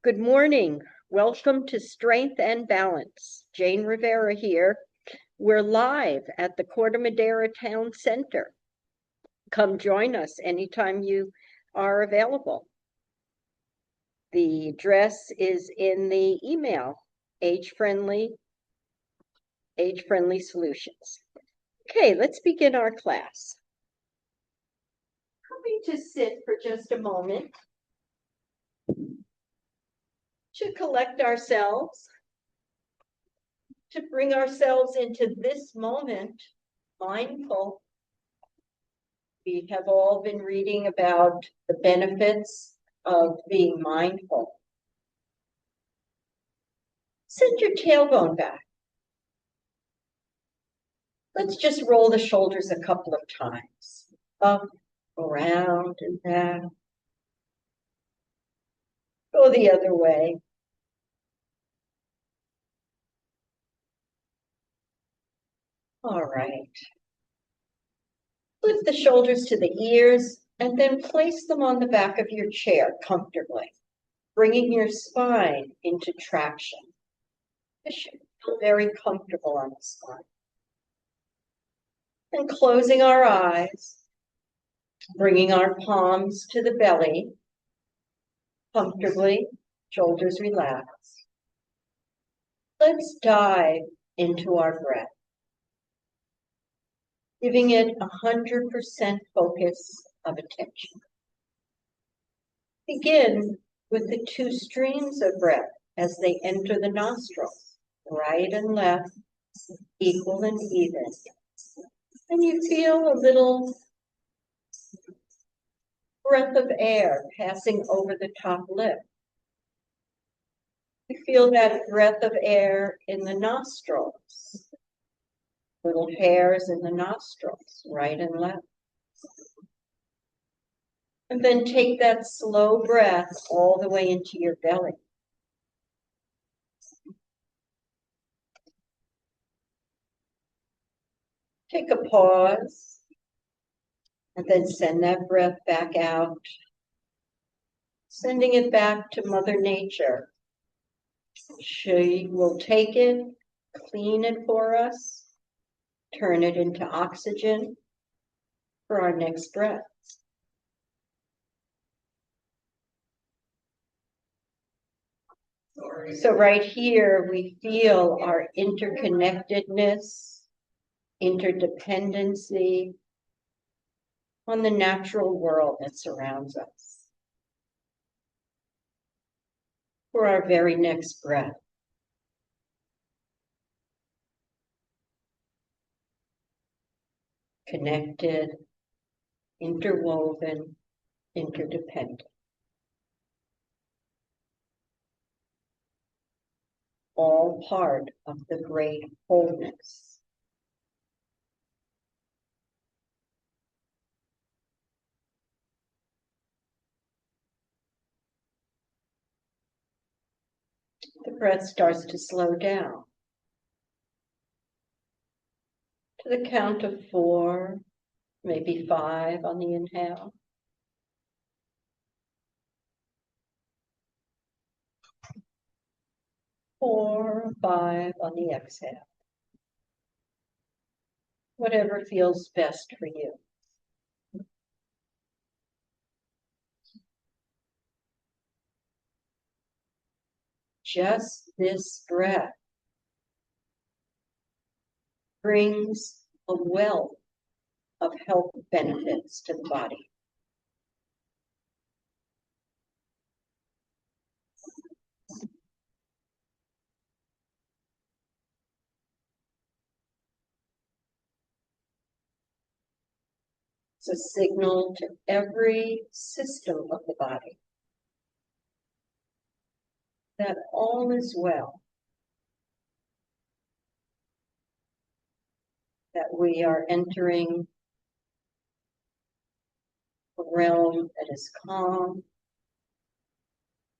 Good morning. Welcome to Strength and Balance. Jane Rivera here. We're live at the Corte Madera Town Center. Come join us anytime you are available. The address is in the email, age-friendly solutions. Okay, let's begin our class. Coming to sit for just a moment to collect ourselves, to bring ourselves into this moment, mindful. We have all been reading about the benefits of being mindful. Send your tailbone back. Let's just roll the shoulders a couple of times. Up, around, and back. Go the other way. All right. Lift the shoulders to the ears and then place them on the back of your chair comfortably, bringing your spine into traction. This should feel very comfortable on the spine. And closing our eyes, bringing our palms to the belly, comfortably, shoulders relaxed. Let's dive into our breath, giving it 100% focus of attention. Begin with the two streams of breath as they enter the nostrils, right and left, equal and even. And you feel a little breath of air passing over the top lip. You feel that breath of air in the nostrils, little hairs in the nostrils, right and left. And then take that slow breath all the way into your belly. Take a pause, and then send that breath back out, sending it back to Mother Nature. She will take it, clean it for us, turn it into oxygen for our next breath. So right here, we feel our interconnectedness, interdependency on the natural world that surrounds us. For our very next breath. Connected, interwoven, interdependent. All part of the great wholeness. The breath starts to slow down. To the count of 4, maybe 5 on the inhale. 4, 5 on the exhale. Whatever feels best for you. Just this breath brings a wealth of health benefits to the body. It's a signal to every system of the body that all is well, that we are entering a realm that is calm,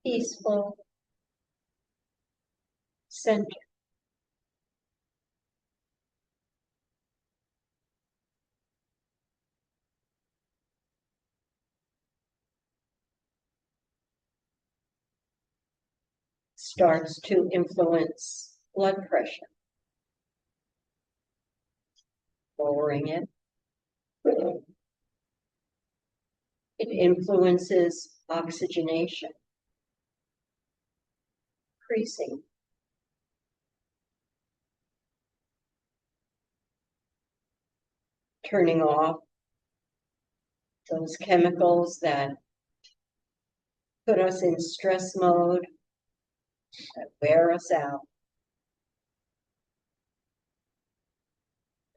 peaceful, centered. starts to influence blood pressure, lowering it. It influences oxygenation, increasing. Turning off those chemicals that put us in stress mode, that wear us out.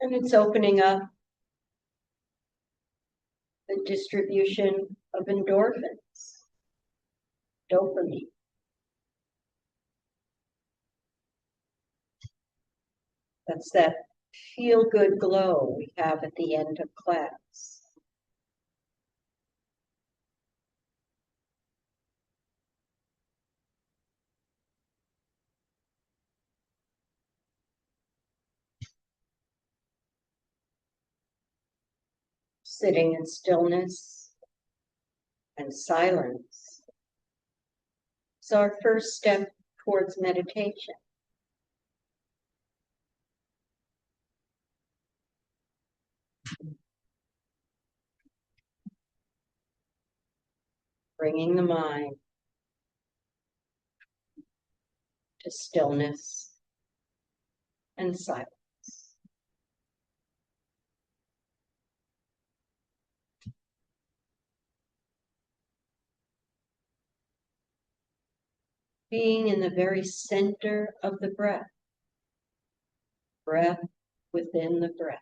And it's opening up the distribution of endorphins, dopamine. That's that feel-good glow we have at the end of class. Sitting in stillness and silence is our first step towards meditation. Bringing the mind to stillness and silence. Being in the very center of the breath, breath within the breath.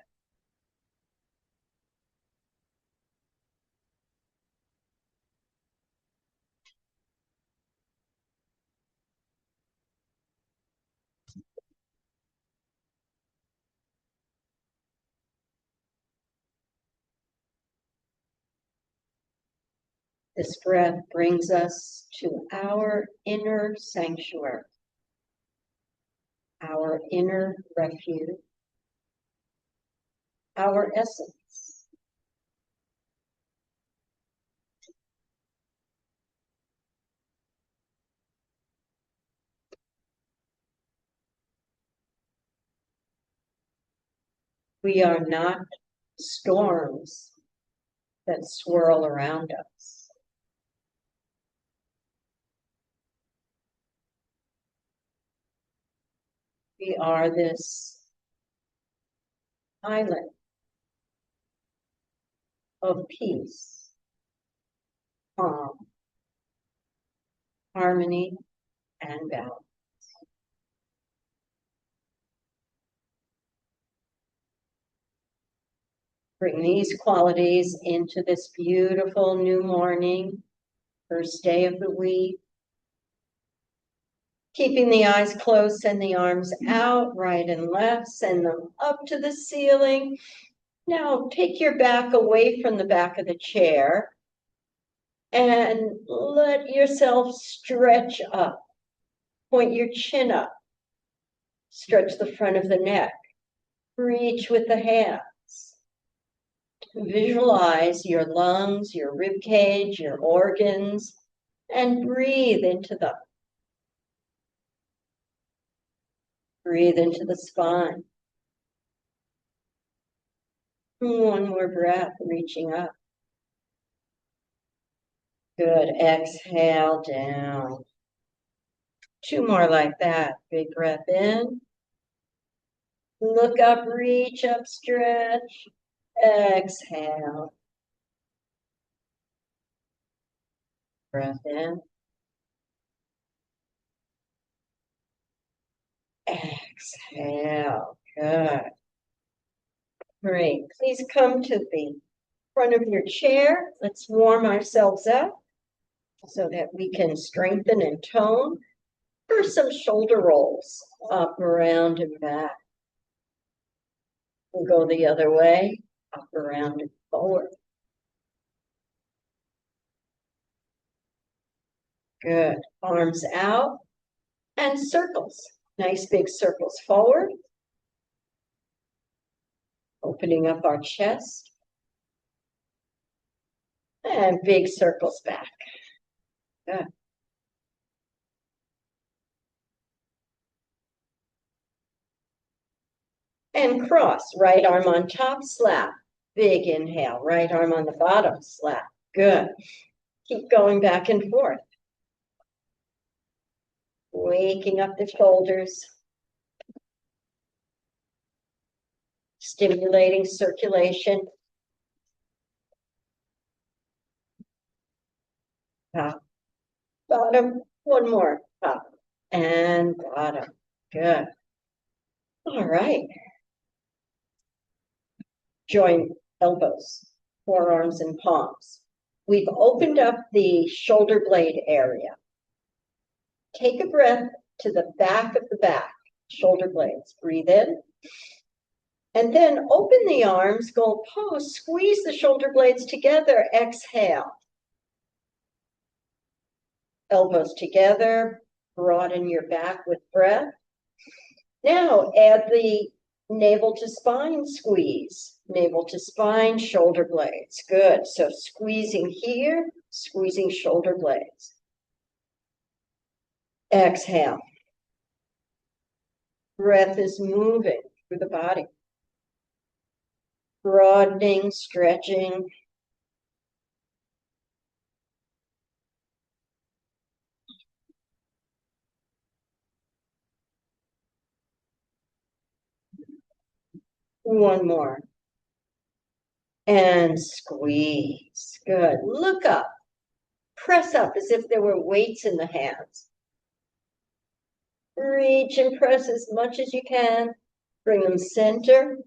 This breath brings us to our inner sanctuary, our inner refuge, our essence. We are not storms that swirl around us. We are this island of peace, calm, harmony, and balance. Bring these qualities into this beautiful new morning, first day of the week. Keeping the eyes closed, send the arms out, right and left, send them up to the ceiling. Now take your back away from the back of the chair and let yourself stretch up. Point your chin up. Stretch the front of the neck. Reach with the hands. Visualize your lungs, your rib cage, your organs, and breathe into them. Breathe into the spine. One more breath, reaching up. Good. Exhale down. Two more like that. Big breath in. Look up, reach up, stretch. Exhale. Breath in. Exhale. Good. Great. Please come to the front of your chair. Let's warm ourselves up so that we can strengthen and tone. First, some shoulder rolls up, around, and back. We'll go the other way, up, around, and forward. Good. Arms out and circles. Nice big circles forward. Opening up our chest. And big circles back. Good. And cross, right arm on top, slap. Big inhale, right arm on the bottom, slap. Good. Keep going back and forth. Waking up the shoulders. Stimulating circulation. Top, bottom, one more, top and bottom. Good. All right. Join elbows, forearms, and palms. We've opened up the shoulder blade area. Take a breath to the back of the back, shoulder blades. Breathe in. And then open the arms, go pose, squeeze the shoulder blades together, exhale. Elbows together, broaden your back with breath. Now add the navel to spine squeeze, navel to spine, shoulder blades. Good. So squeezing here, squeezing shoulder blades. Exhale. Breath is moving through the body. Broadening, stretching. One more. And squeeze. Good. Look up. Press up as if there were weights in the hands. Reach and press as much as you can. Bring them center.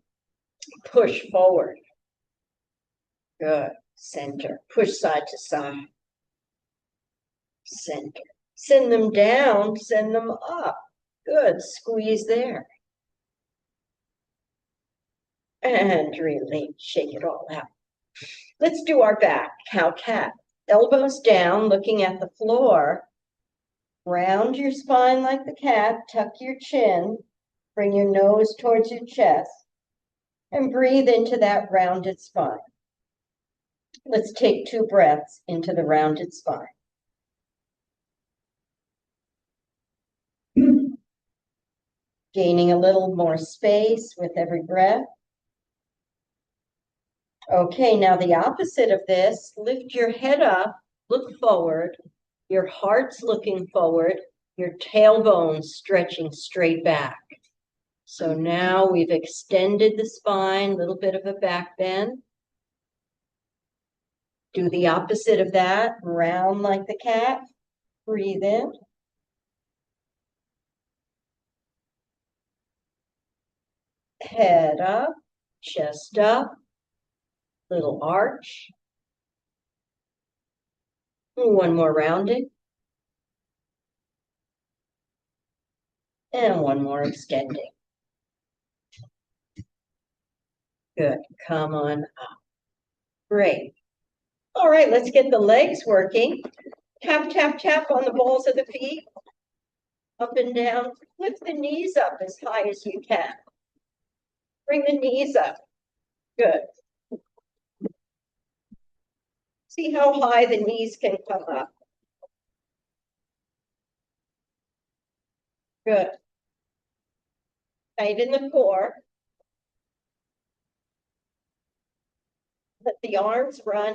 Push forward. Good. Center. Push side to side. Center. Send them down. Send them up. Good. Squeeze there. And release. Shake it all out. Let's do our back. Cow-cat. Elbows down, looking at the floor. Round your spine like the cat. Tuck your chin. Bring your nose towards your chest. And breathe into that rounded spine. Let's take 2 breaths into the rounded spine. Gaining a little more space with every breath. Okay, now the opposite of this, lift your head up, look forward, your heart's looking forward, your tailbone stretching straight back. So now we've extended the spine, a little bit of a back bend. Do the opposite of that, round like the cat. Breathe in. Head up, chest up, little arch. One more rounding. And one more extending. Good. Come on up. Great. All right, let's get the legs working. Tap, tap, tap on the balls of the feet. Up and down. Lift the knees up as high as you can. Bring the knees up. Good. See how high the knees can come up. Good. Tight in the core. Let the arms run.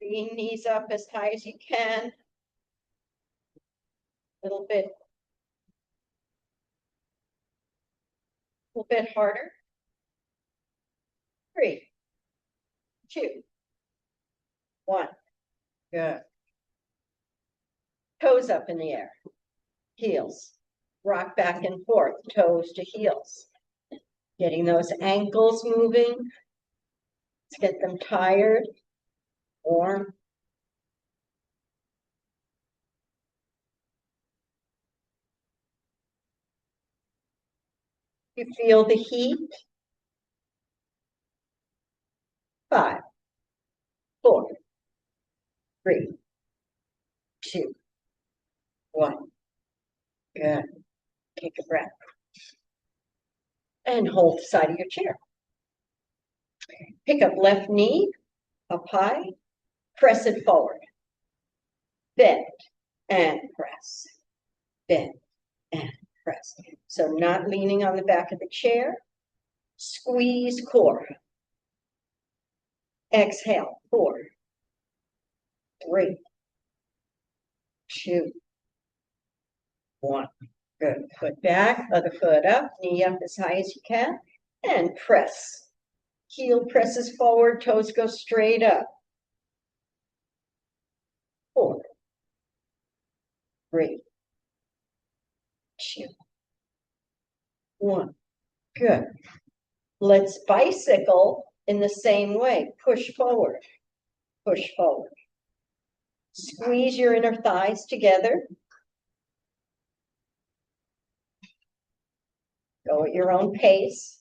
Bring knees up as high as you can. A little bit harder. 3, 2, 1. Good. Toes up in the air. Heels. Rock back and forth, toes to heels. Getting those ankles moving. Let's get them tired, warm. You feel the heat. 5, 4, 3, 2, 1. Good. Take a breath. And hold the side of your chair. Pick up left knee up high. Press it forward. Bend and press. Bend and press. So not leaning on the back of the chair. Squeeze core. Exhale. 4, 3, 2, 1. Good. Foot back, other foot up, knee up as high as you can, and press. Heel presses forward, toes go straight up. 4, 3, 2, 1. Good. Let's bicycle in the same way. Push forward. Push forward. Squeeze your inner thighs together. Go at your own pace.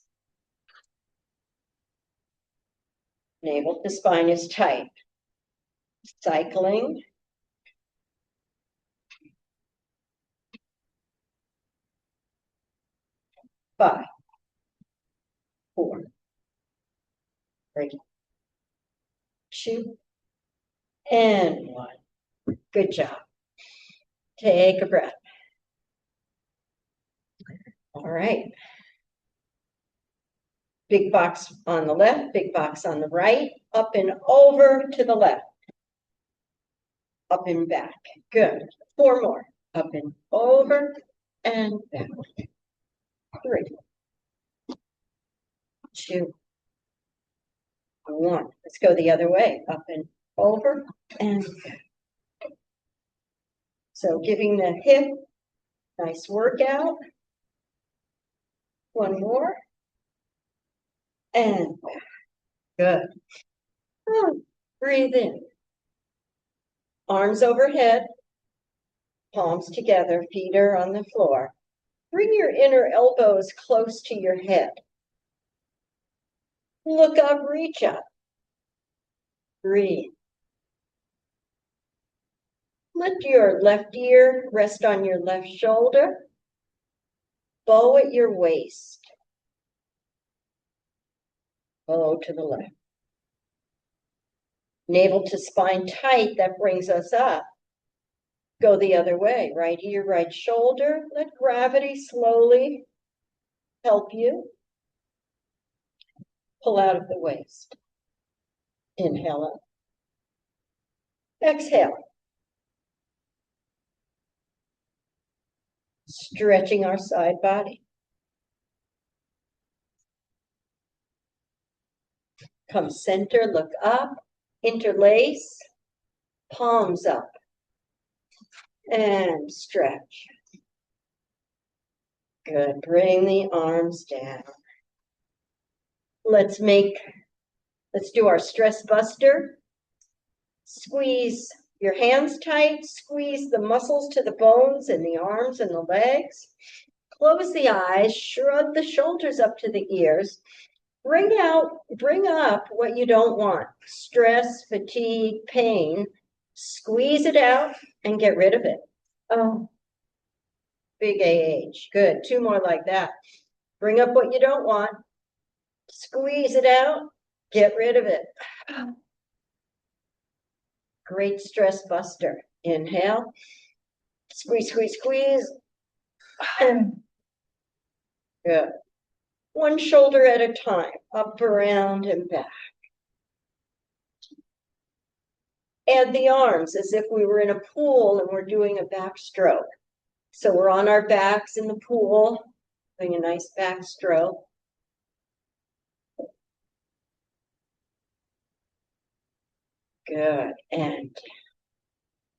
Navel to spine is tight. Cycling. Five, 4, 3, 2, and 1. Good job. Take a breath. All right. Big box on the left, big box on the right, up and over to the left. Up and back. Good. 4 more. Up and over and back. 3, 2, 1. Let's go the other way. Up and over and back. So giving the hip nice workout. 1 more. And back. Good. Breathe in. Arms overhead. Palms together. Feet are on the floor. Bring your inner elbows close to your head. Look up, reach up. Breathe. Let your left ear rest on your left shoulder. Bow at your waist. Bow to the left. Navel to spine tight, that brings us up. Go the other way. Right ear, right shoulder. Let gravity slowly help you. Pull out of the waist. Inhale up. Exhale. Stretching our side body. Come center, look up, interlace, palms up, and stretch. Good, bring the arms down. Let's do our stress buster. Squeeze your hands tight, squeeze the muscles to the bones in the arms and the legs. Close the eyes, shrug the shoulders up to the ears. Bring up what you don't want. Stress, fatigue, pain. Squeeze it out and get rid of it. Oh, big AH. Good. 2 more like that. Bring up what you don't want. Squeeze it out. Get rid of it. Great stress buster. Inhale. Squeeze, squeeze, squeeze. Good. 1 shoulder at a time. Up, around, and back. Add the arms as if we were in a pool and we're doing a backstroke. So we're on our backs in the pool, doing a nice backstroke. Good. And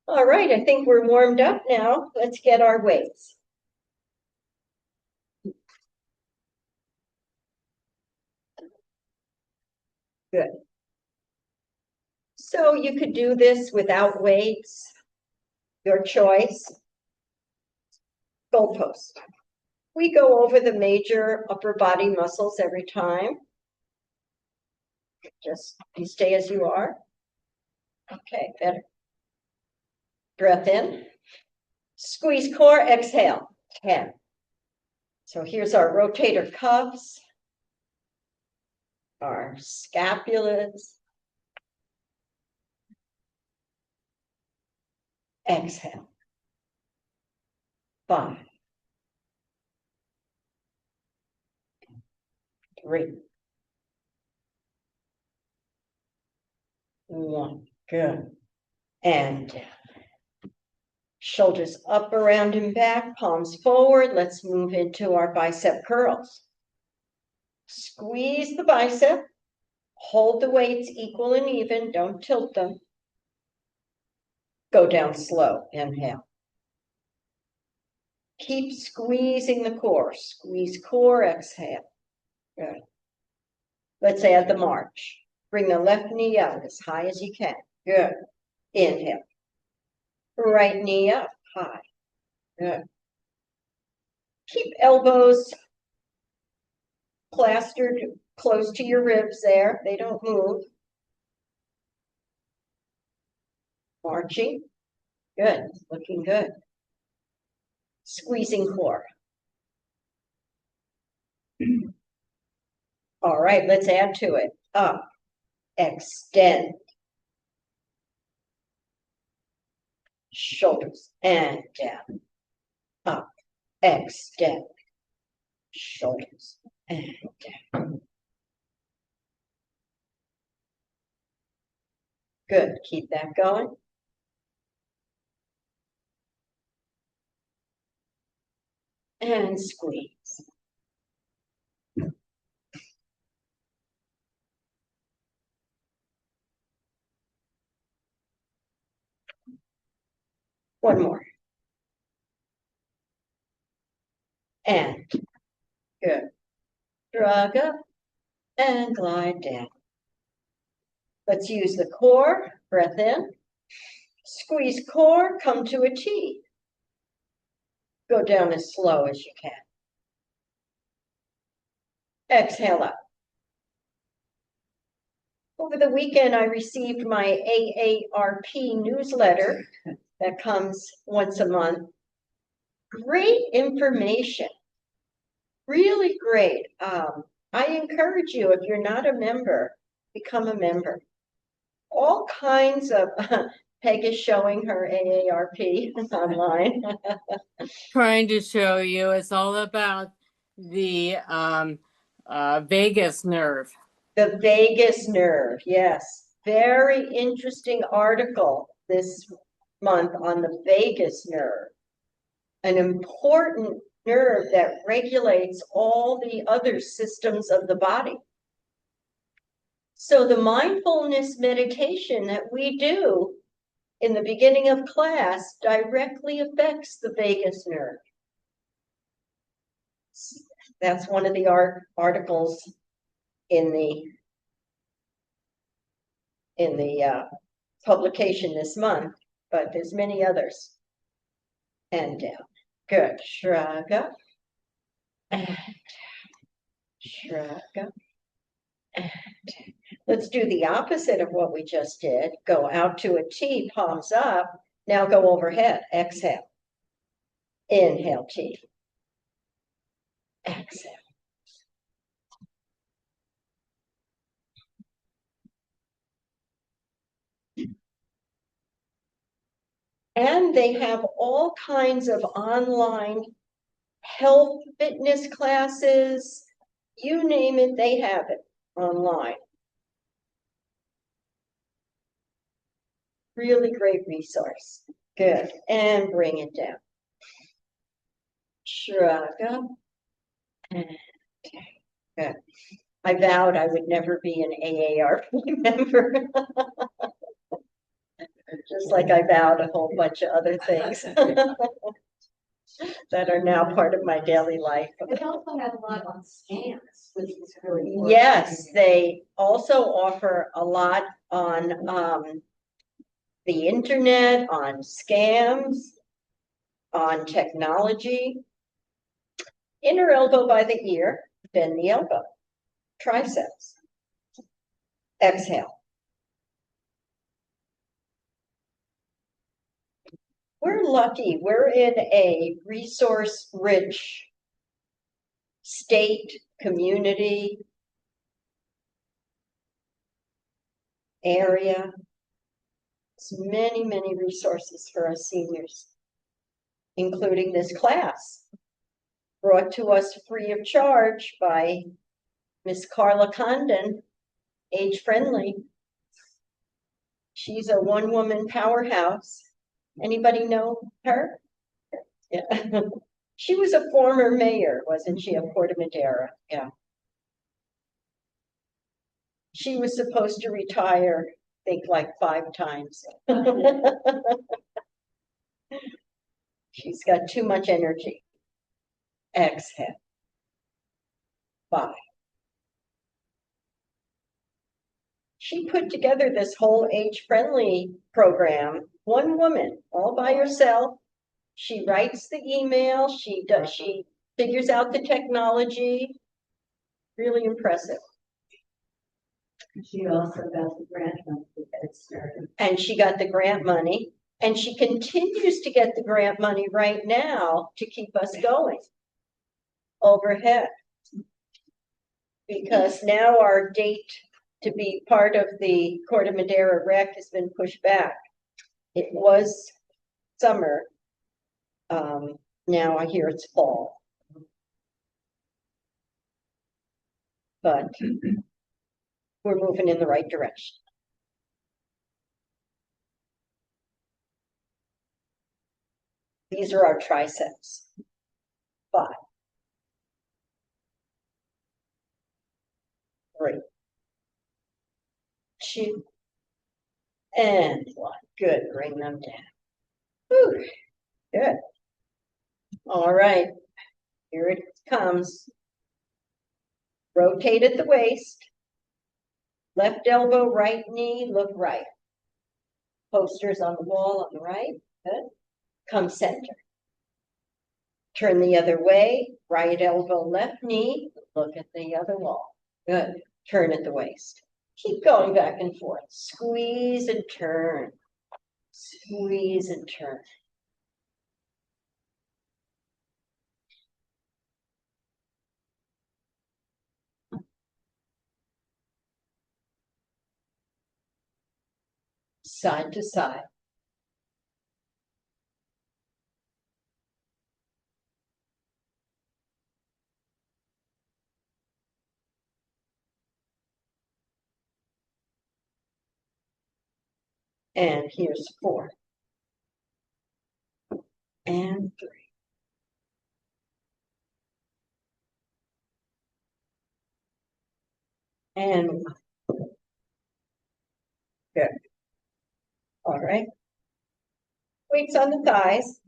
all right, I think we're warmed up now. Let's get our weights. Good. So you could do this without weights, your choice. Goalpost. We go over the major upper body muscles every time. Just you stay as you are. Okay, better. Breath in. Squeeze core, exhale. 10. So here's our rotator cuffs, our scapulas, Exhale. 5, 3, 1. Good. And down. Shoulders up, around, and back, palms forward. Let's move into our bicep curls. Squeeze the bicep. Hold the weights equal and even. Don't tilt them. Go down slow. Inhale. Keep squeezing the core. Squeeze core. Exhale. Good. Let's add the march. Bring the left knee up as high as you can. Good. Inhale. Right knee up high. Good. Keep elbows plastered close to your ribs there. They don't move. Marching. Good. Looking good. Squeezing core. All right, let's add to it. Up. Extend. Shoulders and down. Up. Extend. Shoulders and down. Good. Keep that going. And squeeze. One more. And good. Drag up and glide down. Let's use the core. Breath in. Squeeze core. Come to a T. Go down as slow as you can. Exhale out. Over the weekend, I received my AARP newsletter that comes once a month. Great information. Really great. I encourage you, if you're not a member, become a member. All kinds of, Peg is showing her AARP online. Trying to show you it's all about the vagus nerve. The vagus nerve, yes. Very interesting article this month on the vagus nerve. An important nerve that regulates all the other systems of the body. So the mindfulness meditation that we do in the beginning of class directly affects the vagus nerve. That's one of the articles in the publication this month, but there's many others. And down. Good. Shrug up. And shrug up. And let's do the opposite of what we just did. Go out to a T, palms up. Now go overhead. Exhale. Inhale, T. Exhale. And they have all kinds of online health fitness classes. You name it, they have it online. Really great resource. Good. And bring it down. Shrug up. And good. I vowed I would never be an AARP member. Just like I vowed a whole bunch of other things that are now part of my daily life. They also have a lot on scams, which is really important. Yes, they also offer a lot on the internet, on scams, on technology. Inner elbow by the ear, bend the elbow. Triceps. Exhale. We're lucky. We're in a resource-rich state, community, area. Many, many resources for us seniors, including this class, brought to us free of charge by Miss Carla Condon, Age Friendly. She's a one-woman powerhouse. Anybody know her? Yeah. She was a former mayor, wasn't she, of Corte Madera? Yeah. She was supposed to retire, I think, like 5 times. She's got too much energy. Exhale. 5. She put together this whole age-friendly program, one woman, all by herself. She writes the email, she figures out the technology. Really impressive. She also got the grant money to get it started. And she got the grant money, and she continues to get the grant money right now to keep us going overhead. Because now our date to be part of the Corte Madera Rec has been pushed back. It was summer. Now I hear it's fall. But we're moving in the right direction. These are our triceps. 5. 3. 2. And 1. Good. Bring them down. Whew. Good. All right. Here it comes. Rotate at the waist. Left elbow, right knee, look right. Posters on the wall on the right. Good. Come center. Turn the other way. Right elbow, left knee. Look at the other wall. Good. Turn at the waist. Keep going back and forth. Squeeze and turn. Squeeze and turn. Side to side. And here's 4. And 3. And 1. Good. All right. Weights on the thighs.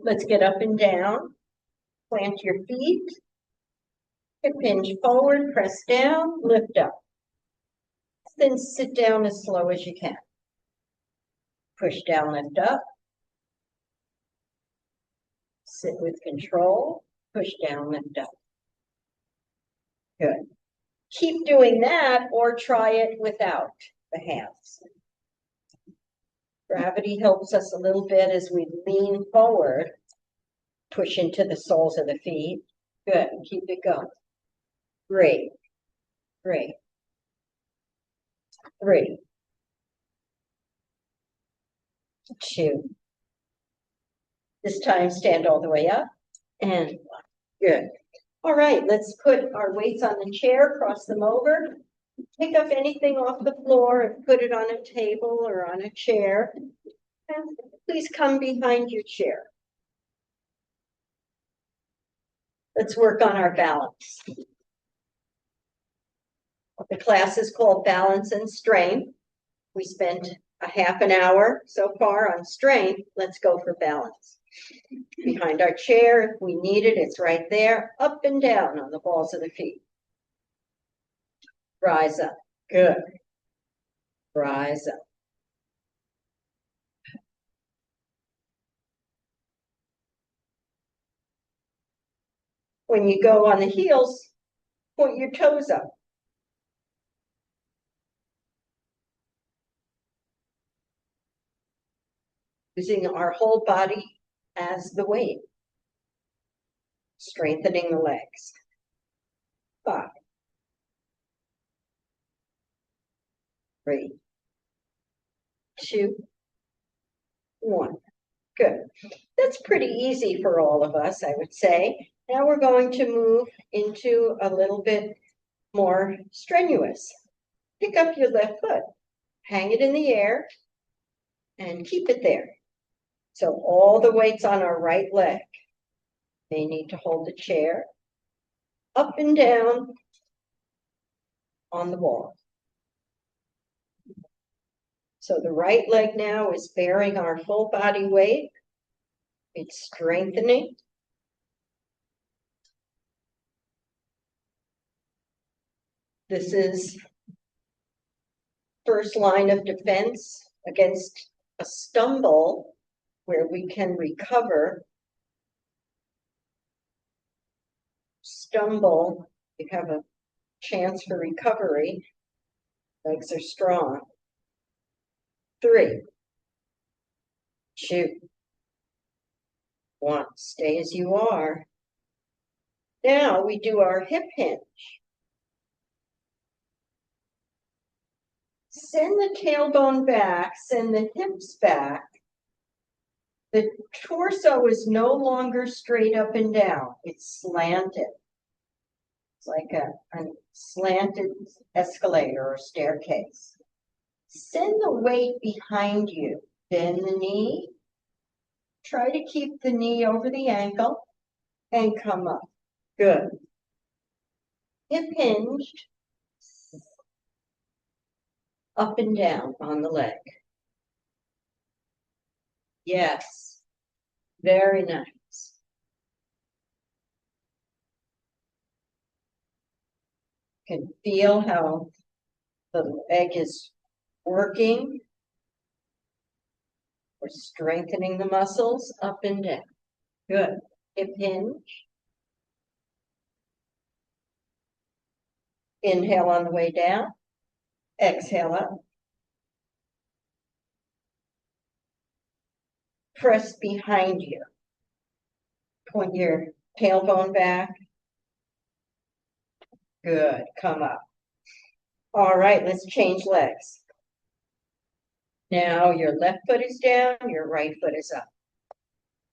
Let's get up and down. Plant your feet. Hip hinge forward, press down, lift up. Then sit down as slow as you can. Push down, lift up. Sit with control. Push down, lift up. Good. Keep doing that or try it without the hands. Gravity helps us a little bit as we lean forward. Push into the soles of the feet. Good. Keep it going. Great. Great. 3. 2. This time stand all the way up. And 1. Good. All right, let's put our weights on the chair, cross them over. Pick up anything off the floor and put it on a table or on a chair. And please come behind your chair. Let's work on our balance. The class is called Balance and Strength. We spent a half an hour so far on strength. Let's go for balance. Behind our chair, if we need it, it's right there. Up and down on the balls of the feet. Rise up. Good. Rise up. When you go on the heels, point your toes up. Using our whole body as the weight. Strengthening the legs. 5. 3. 2, 1. Good. That's pretty easy for all of us, I would say. Now we're going to move into a little bit more strenuous. Pick up your left foot, hang it in the air, and keep it there. So all the weight's on our right leg. They need to hold the chair up and down on the wall. So the right leg now is bearing our full body weight. It's strengthening. This is first line of defense against a stumble where we can recover. Stumble, you have a chance for recovery. Legs are strong. 3, 2, 1. Stay as you are. Now we do our hip hinge. Send the tailbone back, send the hips back. The torso is no longer straight up and down, it's slanted. It's like a slanted escalator or staircase. Send the weight behind you. Bend the knee. Try to keep the knee over the ankle and come up. Good. Hip hinged. Up and down on the leg. Yes. Very nice. You can feel how the leg is working. We're strengthening the muscles up and down. Good. Hip hinge. Inhale on the way down. Exhale up. Press behind you. Point your tailbone back. Good. Come up. All right, let's change legs. Now your left foot is down, your right foot is up.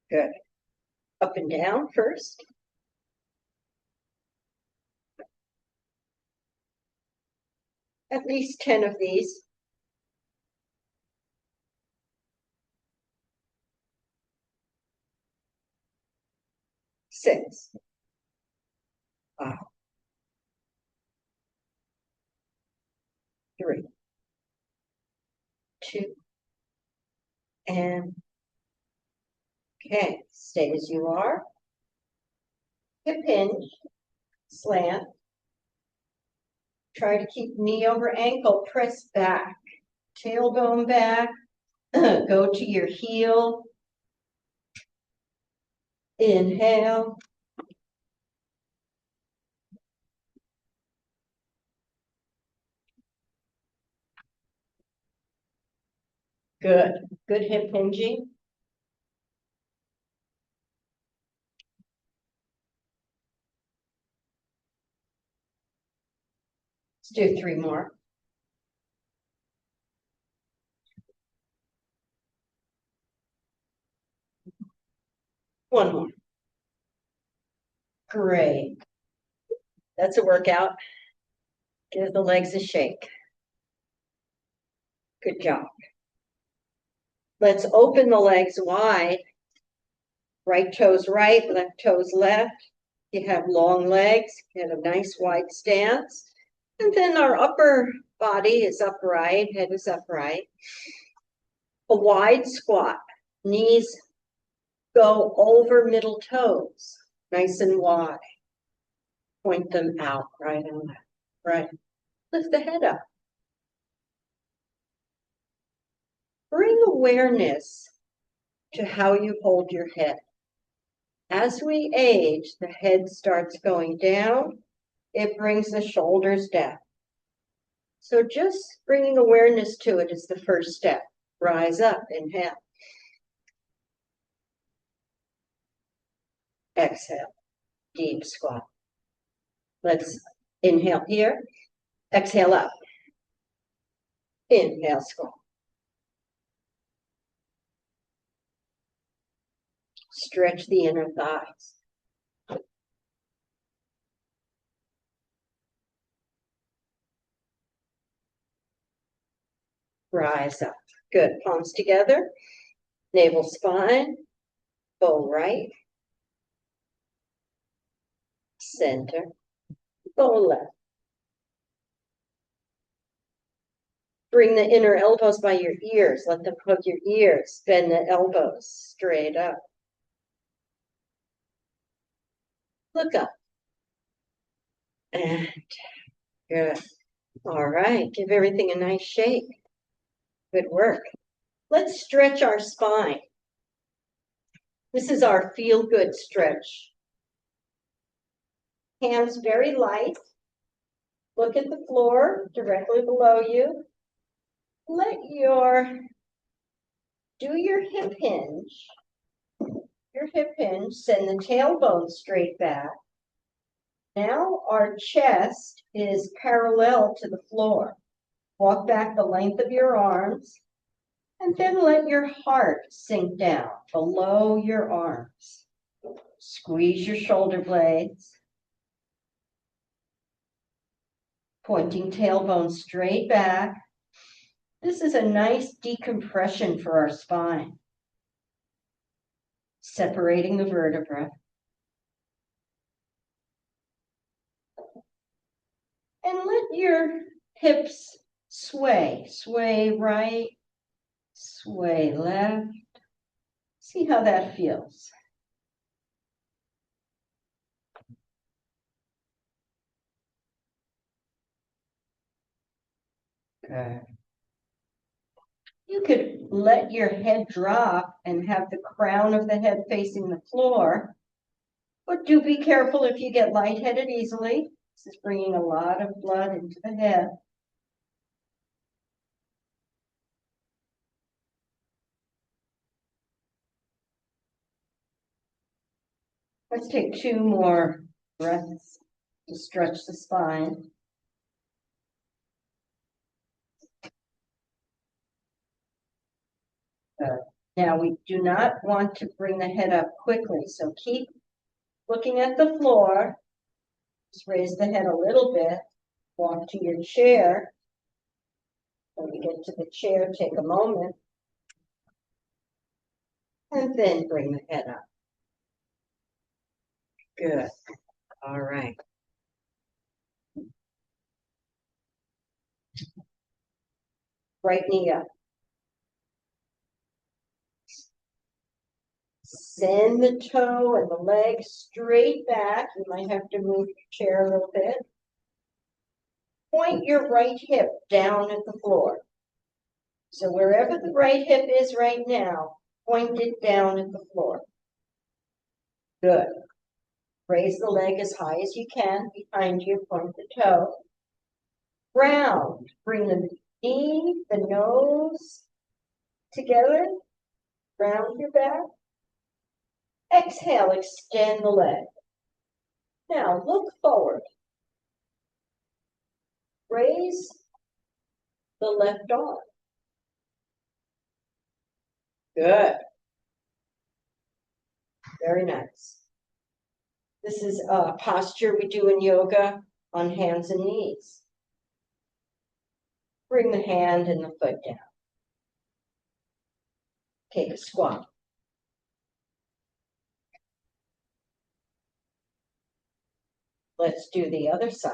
Good. Up and down first. At least 10 of these. Six. 3, 2, and okay, stay as you are. Hip hinge, slant. Try to keep knee over ankle, press back, tailbone back, go to your heel. Inhale. Good. Good hip hinging. Let's do 3 more. One more. Great. That's a workout. Give the legs a shake. Good job. Let's open the legs wide. Right toes right, left toes left. You have long legs, you have a nice wide stance. And then our upper body is upright, head is upright. A wide squat. Knees go over middle toes, nice and wide. Point them out, right and left. Right. Lift the head up. Bring awareness to how you hold your head. As we age, the head starts going down. It brings the shoulders down. So just bringing awareness to it is the first step. Rise up, inhale. Exhale, deep squat. Let's inhale here. Exhale up. Inhale, squat. Stretch the inner thighs. Rise up. Good. Palms together. Navel spine. Bow right. Center. Bow left. Bring the inner elbows by your ears. Let them hug your ears. Bend the elbows straight up. Look up. And good. All right. Give everything a nice shake. Good work. Let's stretch our spine. This is our feel-good stretch. Hands very light. Look at the floor directly below you. Do your hip hinge. Your hip hinge, send the tailbone straight back. Now our chest is parallel to the floor. Walk back the length of your arms, and then let your heart sink down below your arms. Squeeze your shoulder blades. Pointing tailbone straight back. This is a nice decompression for our spine. Separating the vertebra. And let your hips sway. Sway right, sway left. See how that feels. Good. You could let your head drop and have the crown of the head facing the floor. But do be careful if you get lightheaded easily. This is bringing a lot of blood into the head. Let's take 2 more breaths to stretch the spine. Good. Now we do not want to bring the head up quickly, so keep looking at the floor. Just raise the head a little bit. Walk to your chair. When you get to the chair, take a moment. And then bring the head up. Good. All right. Right knee up. Send the toe and the leg straight back. You might have to move your chair a little bit. Point your right hip down at the floor. So wherever the right hip is right now, point it down at the floor. Good. Raise the leg as high as you can. Behind you, point the toe. Round. Bring the knee, the nose together. Round your back. Exhale, extend the leg. Now look forward. Raise the left arm. Good. Very nice. This is a posture we do in yoga on hands and knees. Bring the hand and the foot down. Take a squat. Let's do the other side.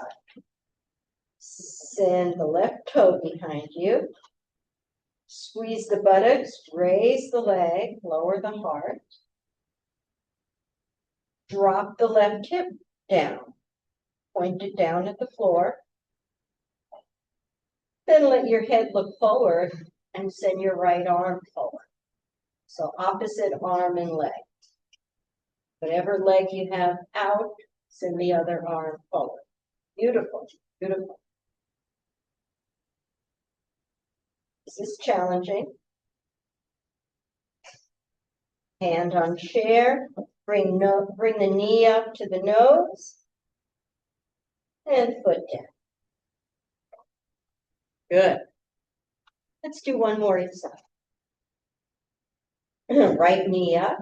Send the left toe behind you. Squeeze the buttocks, raise the leg, lower the heart. Drop the left hip down. Point it down at the floor. Then let your head look forward and send your right arm forward. So opposite arm and leg. Whatever leg you have out, send the other arm forward. Beautiful, beautiful. This is challenging. Hand on chair. Bring the knee up to the nose. And foot down. Good. Let's do one more each side. Right knee up.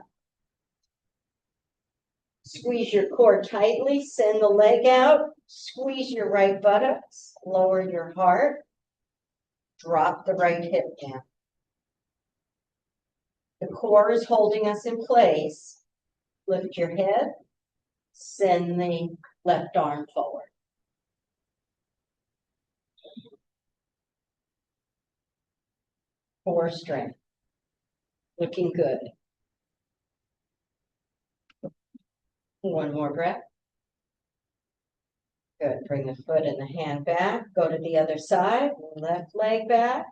Squeeze your core tightly, send the leg out, squeeze your right buttocks, lower your heart, drop the right hip down. The core is holding us in place. Lift your head, send the left arm forward. Core strength. Looking good. One more breath. Good. Bring the foot and the hand back. Go to the other side. Left leg back.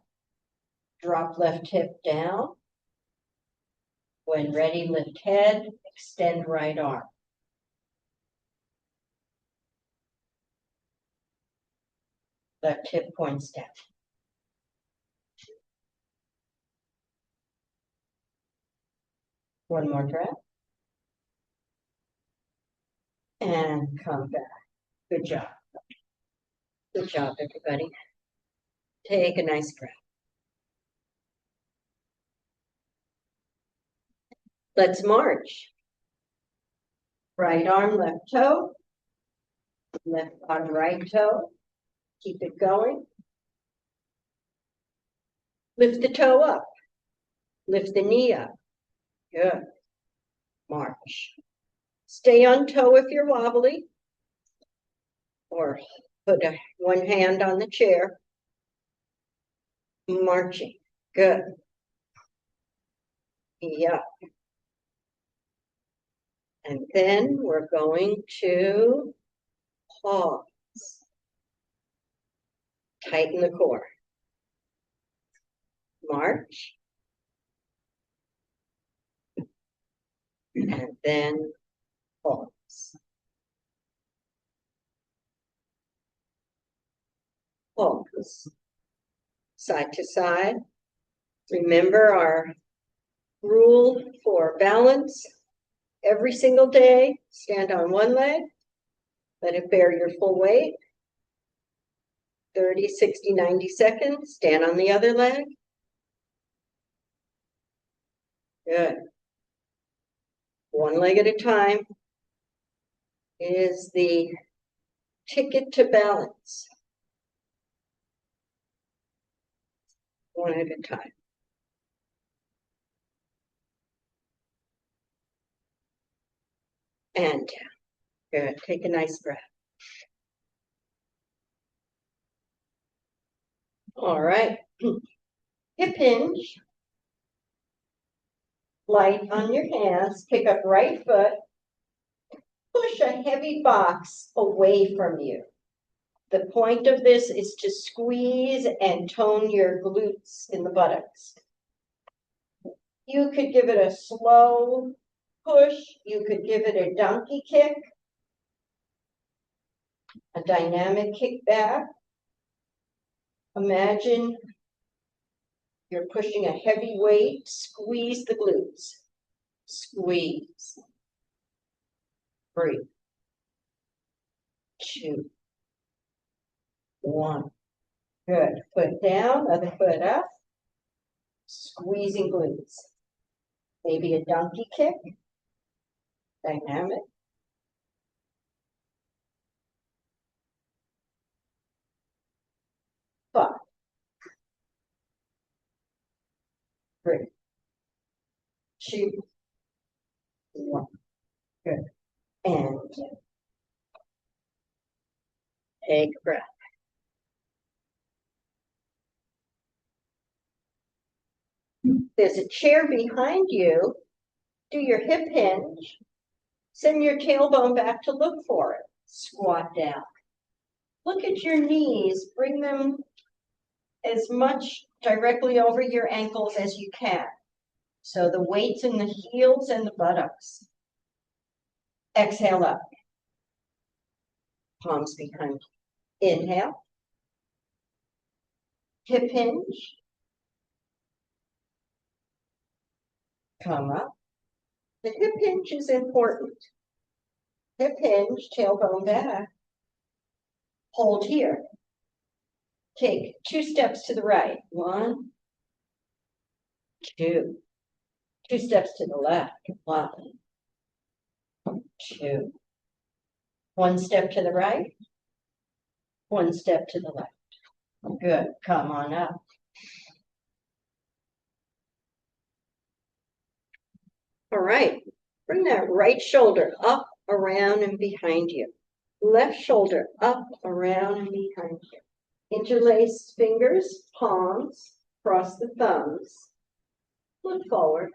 Drop left hip down. When ready, lift head. Extend right arm. Left hip points down. One more breath. And come back. Good job. Good job, everybody. Take a nice breath. Let's march. Right arm, left toe. Left arm, right toe. Keep it going. Lift the toe up. Lift the knee up. Good. March. Stay on toe if you're wobbly. Or put one hand on the chair. Marching. Good. Yeah. And then we're going to pause. Tighten the core. March. And then pause. Pause. Side to side. Remember our rule for balance. Every single day, stand on one leg. Let it bear your full weight. 30, 60, 90 seconds. Stand on the other leg. Good. One leg at a time is the ticket to balance. One at a time. And down. Good. Take a nice breath. All right. Hip hinge. Light on your hands. Pick up right foot. Push a heavy box away from you. The point of this is to squeeze and tone your glutes in the buttocks. You could give it a slow push. You could give it a donkey kick. A dynamic kick back. Imagine you're pushing a heavy weight. Squeeze the glutes. Squeeze. 3, 2, 1. Good. Foot down, other foot up. Squeezing glutes. Maybe a donkey kick. Dynamic. Five. 3, 2, 1. Good. And take a breath. There's a chair behind you. Do your hip hinge. Send your tailbone back to look for it. Squat down. Look at your knees. Bring them as much directly over your ankles as you can. So the weight's in the heels and the buttocks. Exhale up. Palms behind. Inhale. Hip hinge. Come up. The hip hinge is important. Hip hinge, tailbone back. Hold here. Take 2 steps to the right. 1, 2. 2 steps to the left. 1, 2. One step to the right. One step to the left. Good. Come on up. All right. Bring that right shoulder up, around, and behind you. Left shoulder up, around, and behind you. Interlace fingers, palms, cross the thumbs. Look forward.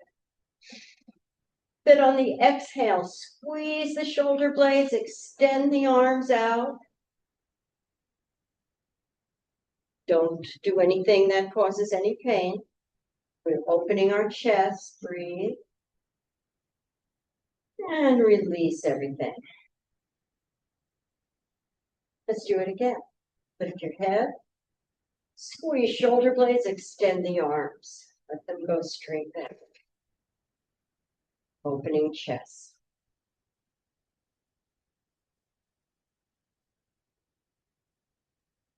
Then on the exhale, squeeze the shoulder blades, extend the arms out. Don't do anything that causes any pain. We're opening our chest, breathe. And release everything. Let's do it again. Lift your head. Squeeze shoulder blades, extend the arms. Let them go straight back. Opening chest.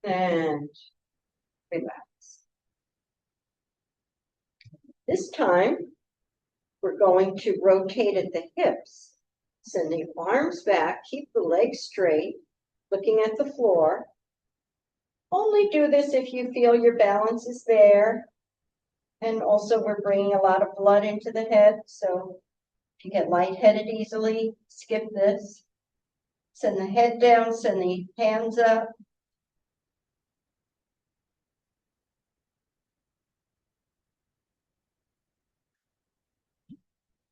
And relax. This time, we're going to rotate at the hips. Send the arms back, keep the legs straight, looking at the floor. Only do this if you feel your balance is there. And also we're bringing a lot of blood into the head, so if you get lightheaded easily, skip this. Send the head down, send the hands up.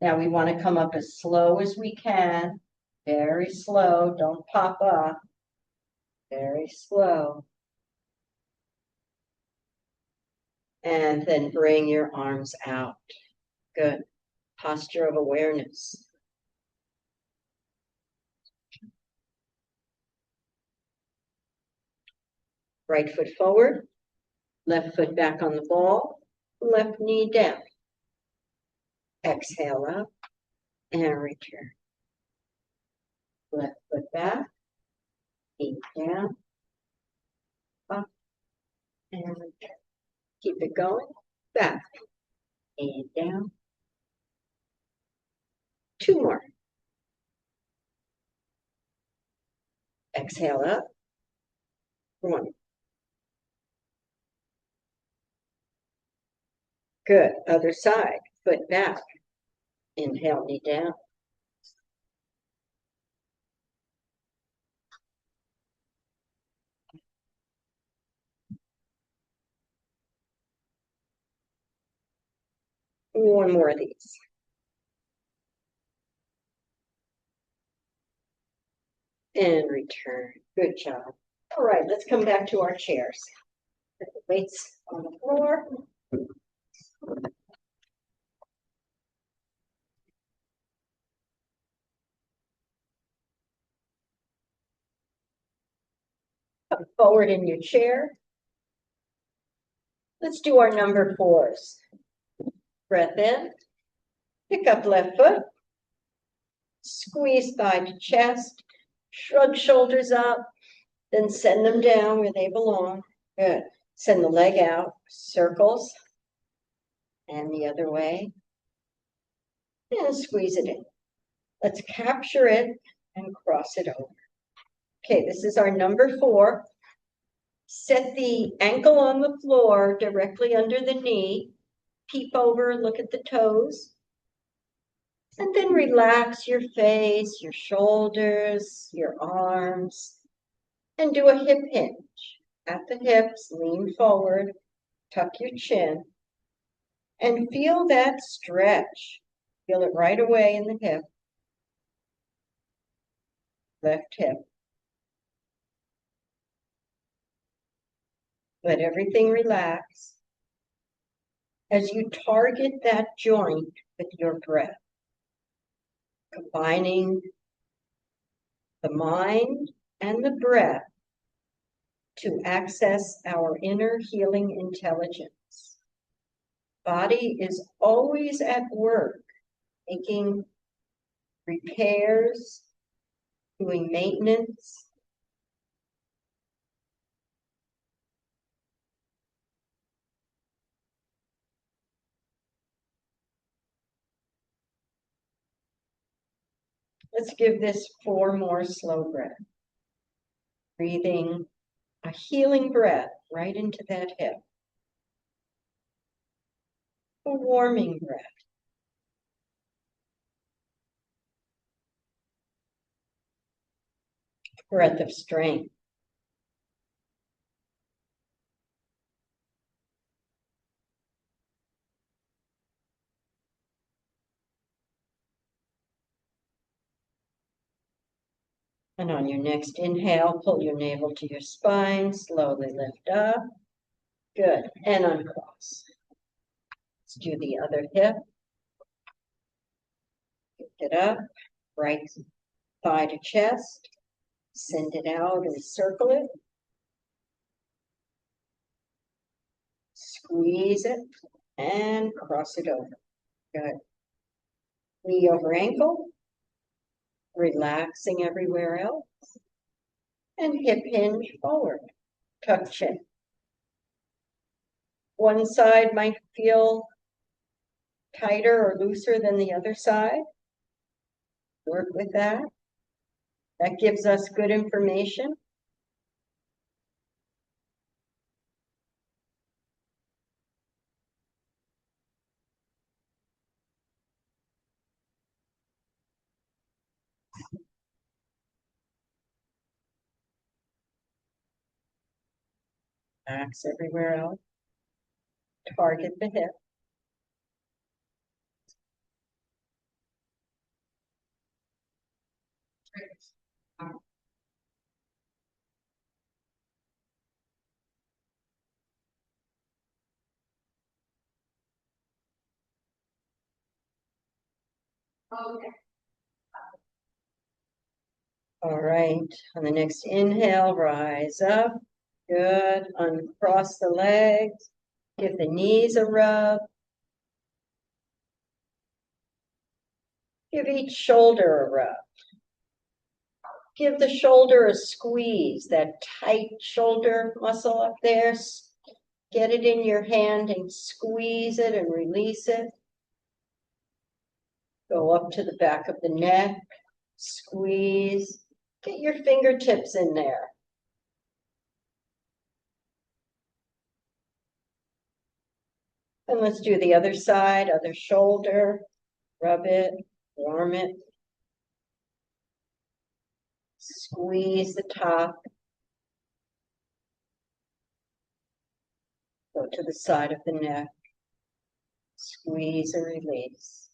Now we want to come up as slow as we can. Very slow, don't pop up. Very slow. And then bring your arms out. Good. Posture of awareness. Right foot forward, left foot back on the ball, left knee down. Exhale up and return. Left foot back, knee down, up and return. Keep it going. Back, knee down. 2 more. Exhale up. 1. Good. Other side. Foot back. Inhale, knee down. One more of these. And return. Good job. All right, let's come back to our chairs. Put the weights on the floor. Come forward in your chair. Let's do our number 4s. Breath in. Pick up left foot. Squeeze thigh to chest. Shrug shoulders up. Then send them down where they belong. Good. Send the leg out. Circles. And the other way. And squeeze it in. Let's capture it and cross it over. Okay, this is our number 4. Set the ankle on the floor directly under the knee. Peep over, look at the toes. And then relax your face, your shoulders, your arms. And do a hip hinge. At the hips, lean forward, tuck your chin. And feel that stretch. Feel it right away in the hip. Left hip. Let everything relax as you target that joint with your breath, combining the mind and the breath to access our inner healing intelligence. Body is always at work, making repairs, doing maintenance. Let's give this 4 more slow breaths. Breathing a healing breath right into that hip. A warming breath. Breath of strength. And on your next inhale, pull your navel to your spine, slowly lift up. Good, and uncross. Let's do the other hip. Lift it up, right thigh to chest. Send it out and circle it. Squeeze it and cross it over. Good. Knee over ankle. Relaxing everywhere else. And hip hinge forward. Tuck chin. One side might feel tighter or looser than the other side. Work with that. That gives us good information. Relax everywhere else. Target the hip. Okay. All right, on the next inhale, rise up. Good, uncross the legs. Give the knees a rub. Give each shoulder a rub. Give the shoulder a squeeze, that tight shoulder muscle up there. Get it in your hand and squeeze it and release it. Go up to the back of the neck, squeeze. Get your fingertips in there. And let's do the other side, other shoulder. Rub it, warm it. Squeeze the top. Go to the side of the neck. Squeeze and release.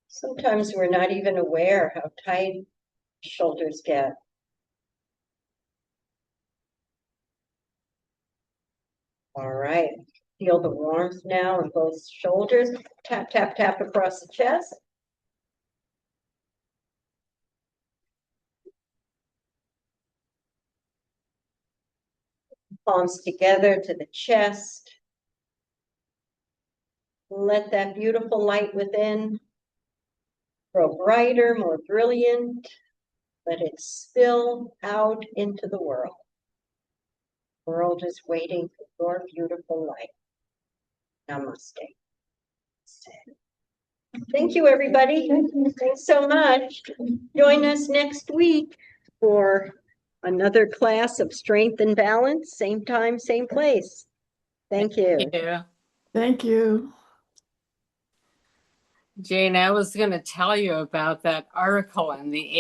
Sometimes we're not even aware how tight shoulders get. All right. Feel the warmth now in both shoulders. Tap, tap, tap across the chest. Palms together to the chest. Let that beautiful light within grow brighter, more brilliant. Let it spill out into the world. The world is waiting for your beautiful light. Namaste. Thank you, everybody. Thanks so much. Join us next week for another class of strength and balance, same time, same place. Thank you. Yeah. Thank you. Jane, I was going to tell you about that article in the